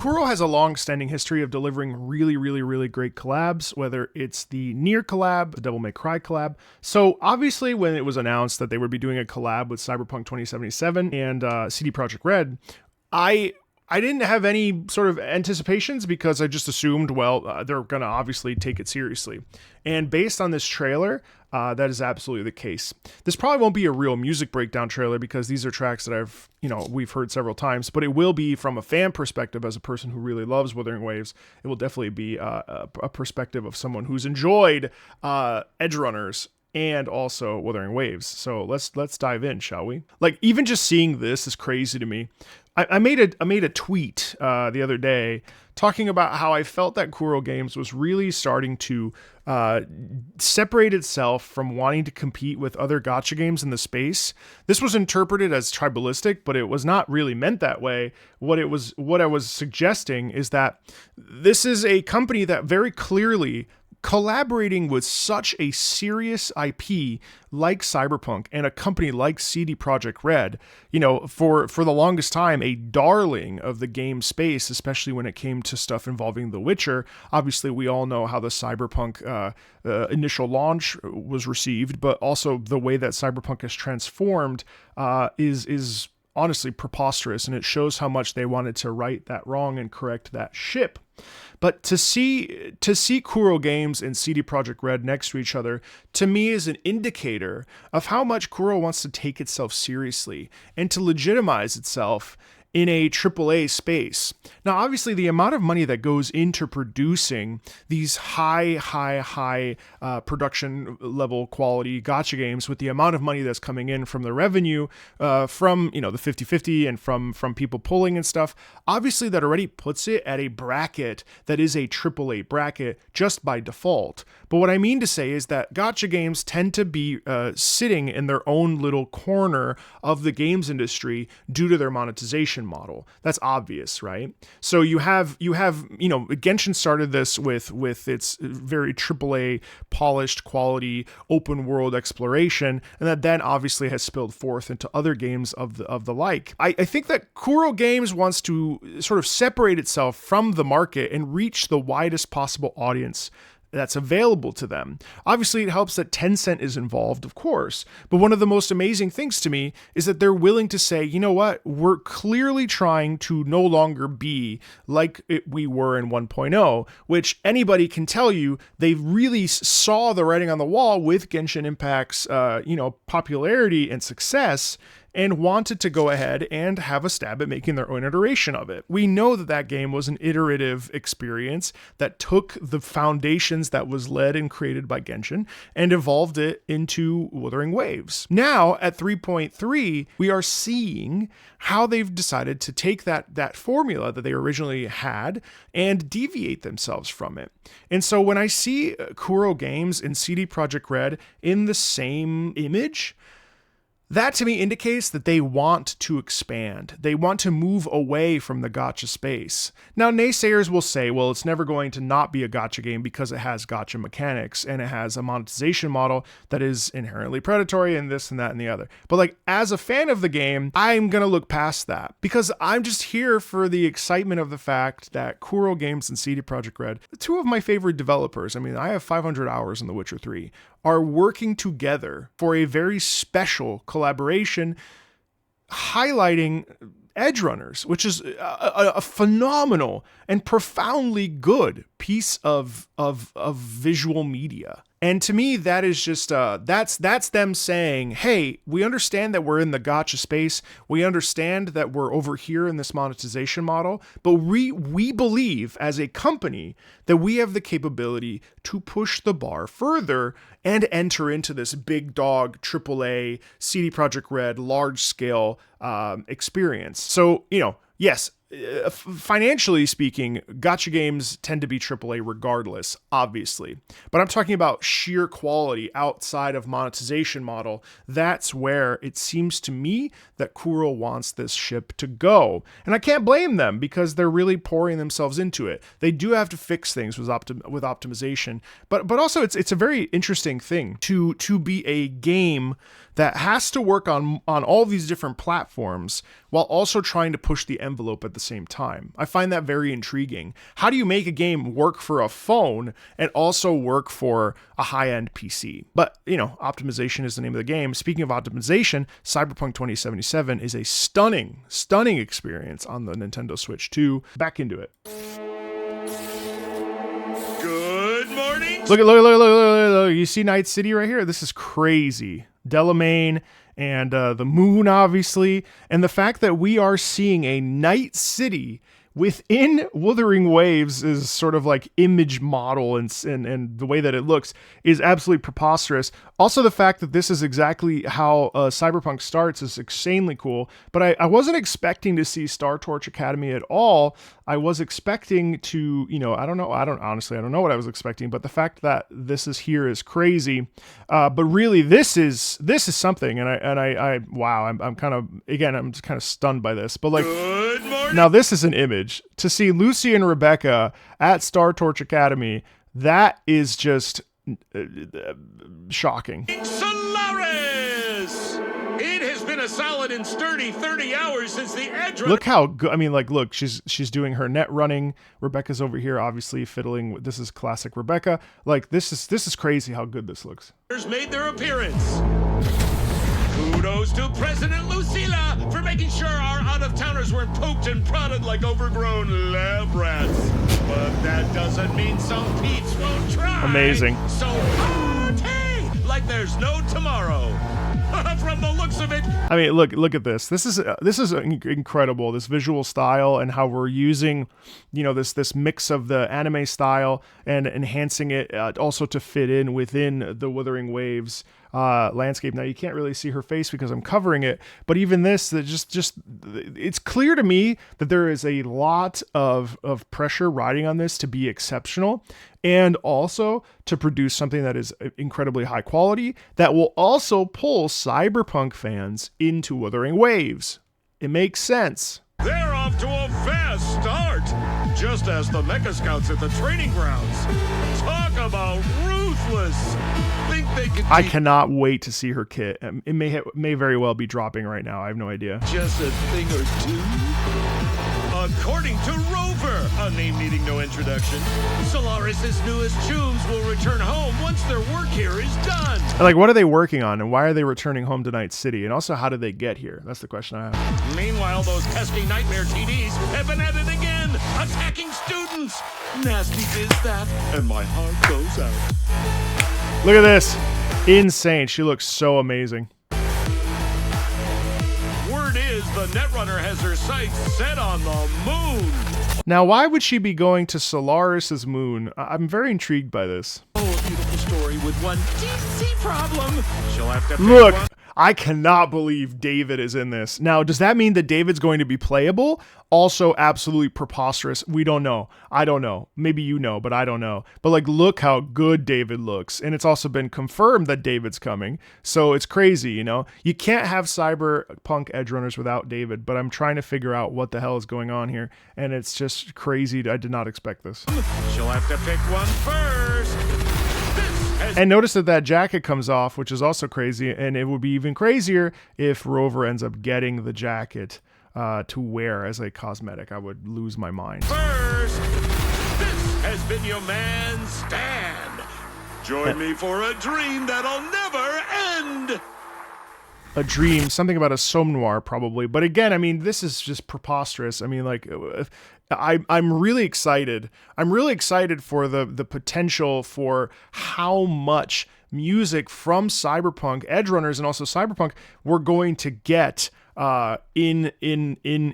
Kuro has a long-standing history of delivering really, really, really great collabs, whether it's the Nier collab, the Devil May Cry collab. So obviously when it was announced that they would be doing a collab with Cyberpunk 2077 and CD Projekt Red, I didn't have any sort of anticipations because I just assumed, well, they're going to obviously take it seriously. And based on this trailer, that is absolutely the case. This probably won't be a real music breakdown trailer because these are tracks that we've heard several times, but it will be from a fan perspective as a person who really loves Wuthering Waves. It will definitely be a perspective of someone who's enjoyed Edge Runners and also Wuthering Waves. So let's dive in, shall we? Like, even just seeing this is crazy to me. I made a tweet the other day talking about how I felt that Kuro Games was really starting to separate itself from wanting to compete with other gacha games in the space. This was interpreted as tribalistic, but it was not really meant that way. What I was suggesting is that this is a company that very clearly collaborating with such a serious IP like Cyberpunk and a company like CD Projekt Red, for the longest time, a darling of the game space, especially when it came to stuff involving The Witcher. Obviously, we all know how the Cyberpunk initial launch was received, but also the way that Cyberpunk has transformed is honestly preposterous, and it shows how much they wanted to right that wrong and correct that ship. But to see Kuro Games and CD Projekt Red next to each other, to me, is an indicator of how much Kuro wants to take itself seriously and to legitimize itself in a AAA space. Now, obviously, the amount of money that goes into producing these high production level quality gacha games, with the amount of money that's coming in from the revenue from the 50/50 and from people pulling and stuff, obviously that already puts it at a bracket that is a AAA bracket just by default. But what I mean to say is that gacha games tend to be sitting in their own little corner of the games industry due to their monetization model. That's obvious, right? So you have Genshin started this with its very AAA polished quality open world exploration, and that then obviously has spilled forth into other games of the like. I think that Kuro Games wants to sort of separate itself from the market and reach the widest possible audience that's available to them. Obviously, it helps that Tencent is involved, of course, but one of the most amazing things to me is that they're willing to say, you know what, we're clearly trying to no longer be like we were in 1.0, which anybody can tell you they really saw the writing on the wall with Genshin Impact's popularity and success, and wanted to go ahead and have a stab at making their own iteration of it. We know that game was an iterative experience that took the foundations that was led and created by Genshin and evolved it into Wuthering Waves. Now, at 3.3, we are seeing how they've decided to take that formula that they originally had and deviate themselves from it. And so when I see Kuro Games and CD Projekt Red in the same image, that to me indicates that they want to expand. They want to move away from the gacha space. Now, naysayers will say, well, it's never going to not be a gacha game because it has gacha mechanics and it has a monetization model that is inherently predatory and this and that and the other. But as a fan of the game, I'm going to look past that because I'm just here for the excitement of the fact that Kuro Games and CD Projekt Red, two of my favorite developers, I have 500 hours in The Witcher 3, are working together for a very special collaboration highlighting Edge Runners, which is a phenomenal and profoundly good piece of visual media. And to me, that is just that's them saying, hey, we understand that we're in the gacha space. We understand that we're over here in this monetization model, but we believe as a company that we have the capability to push the bar further and enter into this big dog AAA CD Projekt Red large scale experience. So, yes, financially speaking, gacha games tend to be AAA regardless, obviously. But I'm talking about sheer quality outside of monetization model. That's where it seems to me that Kuro wants this ship to go. And I can't blame them because they're really pouring themselves into it. They do have to fix things with optimization. But also it's a very interesting thing to be a game that has to work on all these different platforms while also trying to push the envelope at the same time. I find that very intriguing. How do you make a game work for a phone and also work for a high-end PC? But, optimization is the name of the game. Speaking of optimization, Cyberpunk 2077 is a stunning experience on the Nintendo Switch 2. Back into it. Good morning. Look. You see Night City right here? This is crazy. Delamain and the moon, obviously. And the fact that we are seeing a Night City within Wuthering Waves is sort of like image model and the way that it looks is absolutely preposterous. Also, the fact that this is exactly how Cyberpunk starts is insanely cool. But I wasn't expecting to see Star Torch Academy at all. I was expecting to, I don't know what I was expecting. But the fact that this is here is crazy. But really, this is something. I'm kind of stunned by this. But like, now this is an image. To see Lucy and Rebecca at Star Torch Academy, that is just shocking. Solaris! It has been a solid and sturdy 30 hours since the edge. Look how good. I mean, like, look, she's doing her net running. Rebecca's over here, obviously fiddling. This is classic Rebecca. Like, this is crazy how good this looks. Made their appearance. Kudos to President Lucilla for making sure our out-of-towners weren't poked and prodded like overgrown lab rats. But that doesn't mean some peeps won't try. Amazing. So party like there's no tomorrow. From the looks of it. I mean, look at this. This is incredible. This visual style and how we're using, this mix of the anime style and enhancing it also to fit in within the Wuthering Waves landscape. Now you can't really see her face because I'm covering it, but even this, it's clear to me that there is a lot of pressure riding on this to be exceptional and also to produce something that is incredibly high quality that will also pull Cyberpunk fans into Wuthering Waves. It makes sense. They're off to a fast start, just as the Mecha Scouts at the training grounds. Talk about ruthless. Think they could I cannot wait to see her kit. It may very well be dropping right now. I have no idea. Just a thing or two? According to Rover, a name needing no introduction, Solaris' newest chooms will return home once their work here is done. Like, what are they working on, and why are they returning home to Night City? And also, how did they get here? That's the question I have. Meanwhile, those pesky nightmare TDs have been at it again, attacking students. Nasty biz that, and my heart goes out. Look at this. Insane. She looks so amazing. Word is the Netrunner has her sights set on the moon. Now, why would she be going to Solaris's moon? I'm very intrigued by this. Oh, a beautiful story with one DC problem. She'll have to Look, I cannot believe David is in this. Now, does that mean that David's going to be playable? Also, absolutely preposterous. We don't know. I don't know. Maybe you know, but I don't know. But like, look how good David looks. And it's also been confirmed that David's coming. So it's crazy, You can't have Cyberpunk Edgerunners without David, but I'm trying to figure out what the hell is going on here. And it's just crazy. I did not expect this. She'll have to pick one first. And notice that jacket comes off, which is also crazy. And it would be even crazier if Rover ends up getting the jacket to wear as a cosmetic. I would lose my mind. First, this has been your man Stan. Join me for a dream that'll never end. A dream, something about a somnoir probably. But again, I mean, this is just preposterous. I mean, like, I'm really excited. I'm really excited for the potential for how much music from Cyberpunk, Edgerunners, and also Cyberpunk we're going to get in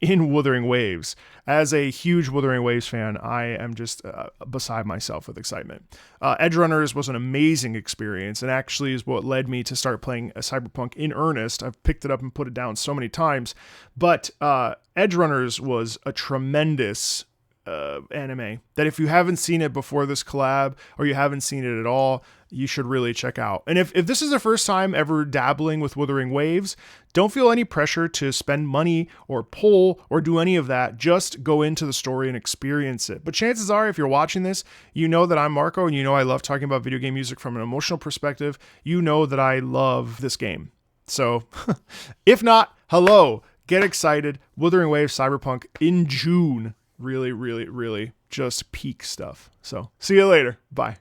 Wuthering Waves. As a huge Wuthering Waves fan, I am just beside myself with excitement. Edgerunners was an amazing experience and actually is what led me to start playing Cyberpunk in earnest. I've picked it up and put it down so many times, but Edgerunners was a tremendous anime that if you haven't seen it before this collab or you haven't seen it at all, you should really check out. And if this is the first time ever dabbling with Wuthering Waves, don't feel any pressure to spend money or pull or do any of that. Just go into the story and experience it. But chances are, if you're watching this, you know that I'm Marco and you know I love talking about video game music from an emotional perspective. You know that I love this game. So if not, hello. get excited. Wuthering Waves, Cyberpunk in June. Really, really, really just peak stuff. So see you later. Bye.